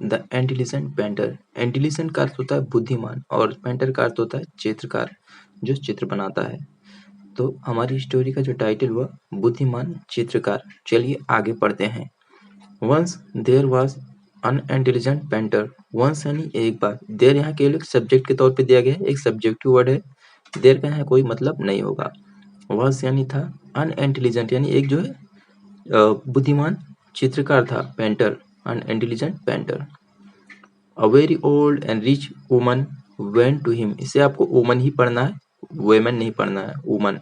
The intelligent painter. Intelligent का अर्थ होता है बुद्धिमान और पेंटर का अर्थ होता है चित्रकार, जो चित्र बनाता है। तो हमारी स्टोरी का जो टाइटल हुआ बुद्धिमान चित्रकार। चलिए आगे पढ़ते हैं। Once there was an intelligent painter. Once यानी एक बार, देयर यहाँ केवल एक सब्जेक्ट के तौर पे दिया गया है, एक सब्जेक्टिव वर्ड है। देयर का यहाँ कोई मतलब नहीं होगा। वंस यानी था, अनइंटेलिजेंट यानी एक जो है बुद्धिमान चित्रकार था, painter, an intelligent painter. A very old and rich woman went to him. इसे आपको वुमन ही पढ़ना है, वेमन नहीं पढ़ना है, woman.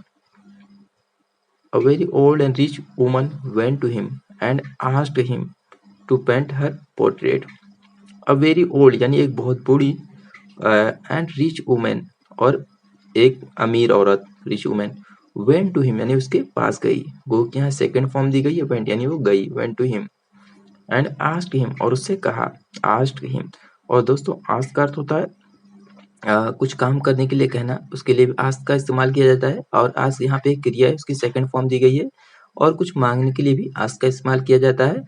A very old and rich woman went to him and asked him to paint her portrait. A very old यानी एक बहुत बूढ़ी and rich woman और एक अमीर औरत, rich woman, went to him यानी उसके पास गई। गो के यहाँ सेकंड फॉर्म दी गई है, went यानी वो गई, went to him and asked him और उससे कहा, asked him। और दोस्तों ask का अर्थ होता है कुछ काम करने के लिए कहना, उसके लिए भी आस्क का इस्तेमाल किया जाता है। और आस्क यहाँ पे एक क्रिया है, उसकी सेकंड फॉर्म दी गई है। और कुछ मांगने के लिए भी आस्क का इस्तेमाल किया जाता है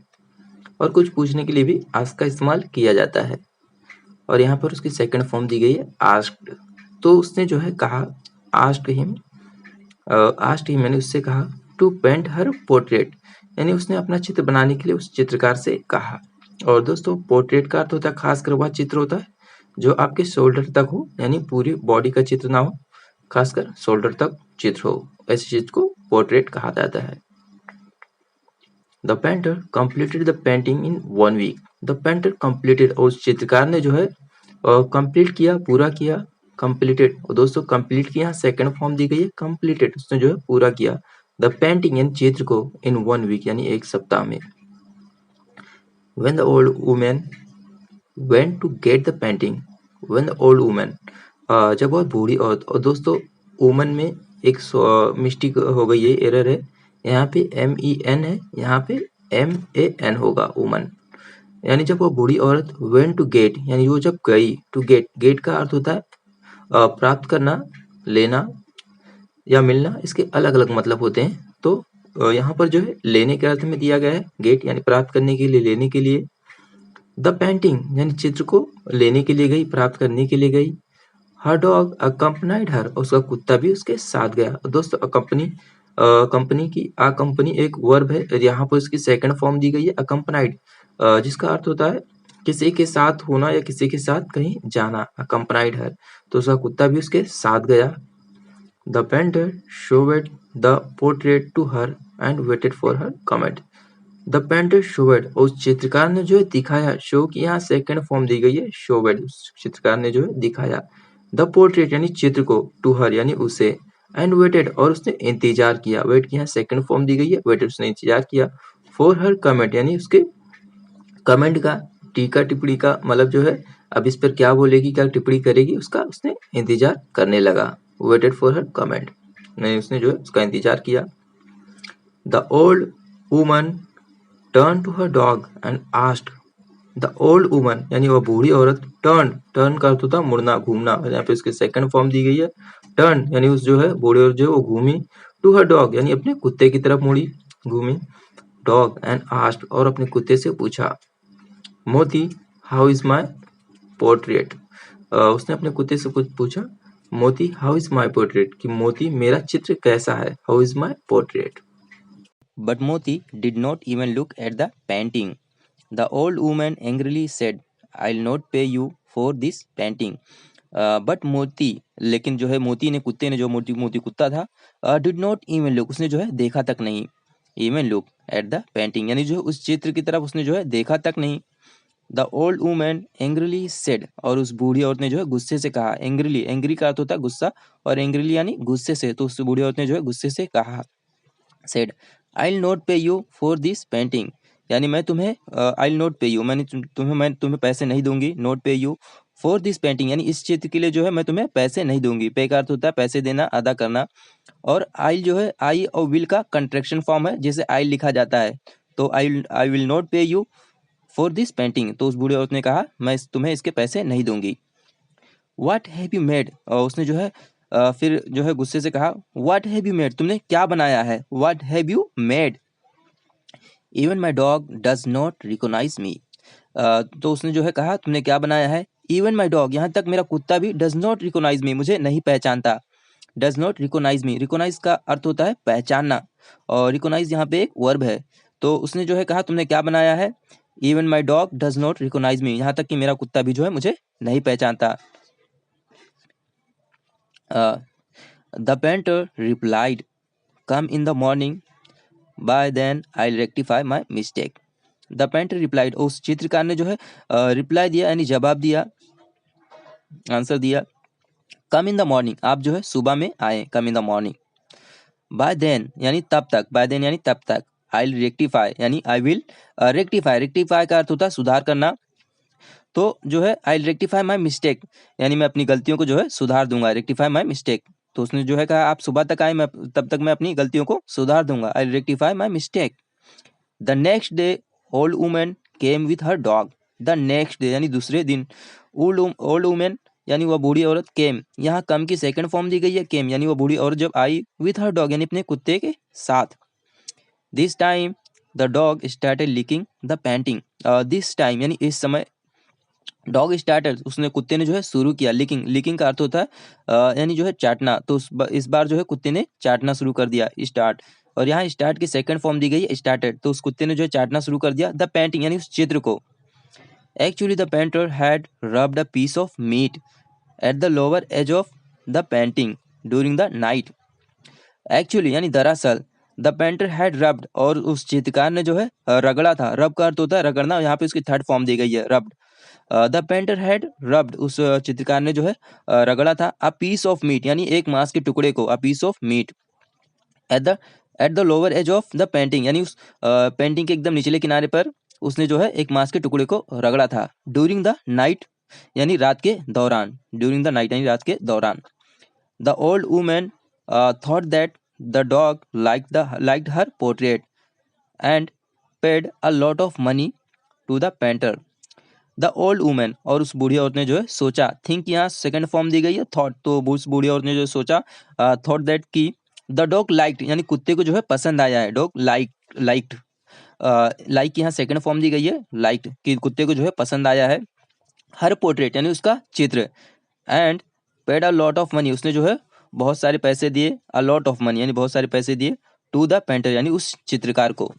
और कुछ पूछने के लिए भी आस्क का इस्तेमाल किया जाता है। और यहाँ पर उसकी सेकंड फॉर्म दी गई है आस्क्ड। तो उसने जो है कहा, आस्क्ड हिम, यानी उससे कहा, टू पेंट हर पोर्ट्रेट यानी उसने अपना चित्र बनाने के लिए उस चित्रकार से कहा। और दोस्तों पोर्ट्रेट का अर्थ होता है खासकर वह चित्र होता है जो आपके शोल्डर तक हो, यानी पूरी बॉडी का चित्र ना हो, खासकर शोल्डर तक चित्र हो, ऐसे चित्र को पोर्ट्रेट कहा जाता है। The painter completed the painting in 1 week. The painter completed, उस चित्रकार ने जो है कंप्लीट किया, पूरा किया, कंप्लीटेड। और दोस्तों कंप्लीट की यहाँ सेकंड फॉर्म दी गई है कंप्लीटेड, उसने जो है पूरा किया। द पेंटिंग यानी चित्र को, इन 1 वीक यानी एक सप्ताह में। When the old woman went to get the painting. When the old woman, जब वह बूढ़ी औरत, और दोस्तों वुमन में एक मिस्टेक हो गई है, एरर है, यहाँ पे MEN है, यहाँ पे MAN होगा, वुमन। यानी जब वो बूढ़ी औरत वेंट टू गेट यानी वो जब गई, टू गेट, गेट का अर्थ होता है प्राप्त करना, लेना या मिलना, इसके अलग अलग मतलब होते हैं। तो यहाँ पर जो है लेने के अर्थ में दिया गया है, गेट यानी प्राप्त करने के लिए, लेने के लिए। द पेंटिंग यानी चित्र को लेने के लिए गई, प्राप्त करने के लिए गई। हर डॉग अकम्पनाइड हर, उसका कुत्ता भी उसके साथ गया। दोस्तों कंपनी की अकम्पनी एक वर्ब है, यहाँ पर इसकी सेकंड फॉर्म दी गई है अकम्पनाइड, जिसका अर्थ होता है किसी के साथ होना या किसी के साथ कहीं जाना, अकम्पनाइड हर। तो उसका कुत्ता भी उसके साथ गया। The painter showed the portrait to her and waited for her comment. The painter showed, उस चित्रकार ने जो है दिखाया, शो की यहाँ सेकंड फॉर्म दी गई है शोवेड, उस चित्रकार ने जो है दिखाया। द पोर्ट्रेट यानी चित्र को, टू हर यानी उसे, एंड वेटेड और उसने इंतजार किया, वेट की यहाँ सेकंड फॉर्म दी गई है, वेटेड उसने इंतजार किया। फॉर हर कमेंट यानी उसके कमेंट का, टीका टिप्पणी का मतलब जो है अब इस पर क्या बोलेगी, क्या टिप्पणी करेगी, उसका उसने इंतजार करने लगा। वेटेड फॉर हर कमेंट, नहीं उसने जो है उसका इंतजार किया। The old woman turn to her dog and asked. The old woman यानी वह बूढ़ी औरत, टर्न का अर्थ होता है मुड़ना, घूमना, यहाँ पे इसकी सेकंड फॉर्म दी गई है टर्न यानी उस जो है बूढ़ी औरत जो है वो घूमी, टू हर डॉग यानी अपने कुत्ते की तरफ मुड़ी, घूमी, डॉग एंड आस्क्ड और अपने कुत्ते से पूछा, मोती हाउ इज माई पोर्ट्रेट। उसने अपने कुत्ते से कुछ पूछा, मोती हाउ इज माई पोर्ट्रेट, कि मोती मेरा चित्र कैसा है, how is my portrait. But Moti did not even look at the painting. The old woman angrily said, I'll not pay you for this painting. But मोती, लेकिन जो है मोती ने, कुत्ते ने, जो मोती मोती कुत्ता था, डिड नॉट इवन लुक, उसने जो है देखा तक नहीं, even look at the painting यानी जो है उस चित्र की तरफ उसने जो है देखा तक नहीं। The old woman angrily said, और उस बूढ़ी औरत ने जो है गुस्से से कहा, एंग्रीली, एंग्री का अर्थ होता है गुस्सा, और एंग्रीली यानी गुस्से से, तो उस बूढ़ी औरत ने जो है गुस्से से कहा, सेड आई विल नॉट पे यू फॉर दिस पेंटिंग, यानी मैं तुम्हें, आई विल नॉट पे यू, मैं तुम्हें पैसे नहीं दूंगी, नॉट पे यू फॉर दिस पेंटिंग यानी इस चित्र के लिए जो है मैं तुम्हें पैसे नहीं दूंगी। पे का अर्थ होता है पैसे देना, अदा करना, और आई जो है आई और विल का कंट्रैक्शन फॉर्म है, जैसे आई लिखा जाता है, तो आई विल नॉट पे यू फॉर दिस पेंटिंग, तो उस बूढ़ी औरत ने कहा मैं तुम्हें इसके पैसे नहीं दूंगी। व्हाट हैव यू मेड, और उसने जो है फिर जो है गुस्से से कहा, व्हाट हैव यू मेड, तुमने क्या बनाया है, what have you made, even my dog does not recognise me, तो उसने जो है कहा तुमने क्या बनाया है? इवन माई डॉग, यहाँ तक मेरा कुत्ता भी डज नॉट रिकोनाइज मी, मुझे नहीं पहचानता। Does not recognise me, recognise का अर्थ होता है पहचानना, और रिकोनाइज यहाँ पे एक वर्ब है। तो उसने जो है कहा तुमने क्या बनाया है? Even my dog does not recognise me, यहाँ तक कि मेरा कुत्ता भी जो है मुझे नहीं पहचानता। The painter replied come in the morning, by then I rectify my mistake. The painter replied, उस चित्रकार ने जो है रिप्लाई दिया यानी जवाब दिया, आंसर दिया। कम इन द मॉर्निंग, आप जो है सुबह में आए, come in the morning. By then यानी तब तक, बाय देन यानी तब तक। आई रेक्टिफाई यानी आई विल रेक्टिफाई, रेक्टिफाई का अर्थ होता है सुधार करना। तो जो है आई रेक्टिफाई माई मिस्टेक यानी मैं अपनी गलतियों को जो है सुधार दूंगा, रेक्टिफाई माई मिस्टेक। तो उसने जो है कहा आप सुबह तक आए, मैं तब तक मैं अपनी गलतियों को सुधार दूंगा, I rectify my mistake. The next day old woman came with her dog. The next day यानी दूसरे दिन, ओल्ड वुमेन यानी वह बूढ़ी औरत, केम यहाँ कम की सेकंड फॉर्म दी गई है, केम यानी वह बूढ़ी औरत जब आई, विथ हर डॉग यानी अपने कुत्ते के साथ। This time the dog started licking the painting. This time यानी इस समय, डॉग स्टार्टेड उसने, कुत्ते ने जो है शुरू किया, लिकिंग, लिकिंग का अर्थ होता है यानी जो है चाटना। तो इस बार जो है कुत्ते ने चाटना शुरू कर दिया, स्टार्ट। और यहाँ स्टार्ट की सेकंड फॉर्म दी गई है स्टार्टेड, तो उस कुत्ते ने जो है चाटना शुरू कर दिया द पेंटिंग यानी उस चित्र को। Actually the painter had rubbed a piece of meat at the lower edge of the painting during the night. Actually यानी दरअसल, द पेंटर हैड रब्ड, और उस चित्रकार ने जो है रगड़ा था। रब का अर्थ होता है रगड़ना, यहाँ पे उसकी थर्ड फॉर्म दी गई है rubbed. The painter had rubbed, उस चित्रकार ने जो है रगड़ा था अ पीस ऑफ मीट यानी एक मांस के टुकड़े को, a piece of meat at the lower edge of the painting यानी उस पेंटिंग के एकदम निचले किनारे पर उसने जो है एक मांस के टुकड़े को रगड़ा था। ड्यूरिंग द नाइट यानी रात के दौरान, ड्यूरिंग द नाइट यानी रात के दौरान। The old women thought that the dog liked her portrait and paid a lot of money to the painter. The old women, और उस बूढ़ी औरत ने जो है सोचा, थिंक यहाँ सेकंड फॉर्म दी गई है थॉट, तो उस बूढ़ी औरत ने जो सोचा, थॉट दैट की द डॉग लाइक्ड यानी कुत्ते को जो है पसंद आया है, डॉग लाइक्ड, लाइक यहाँ सेकंड फॉर्म दी गई है लाइक्ड, कि कुत्ते को जो है पसंद आया है। हर पोर्ट्रेट यानी उसका चित्र, and paid a lot of money, उसने जो है बहुत सारे पैसे दिए, अ लॉट ऑफ मनी यानी बहुत सारे पैसे दिए, टू द पेंटर यानी उस चित्रकार को।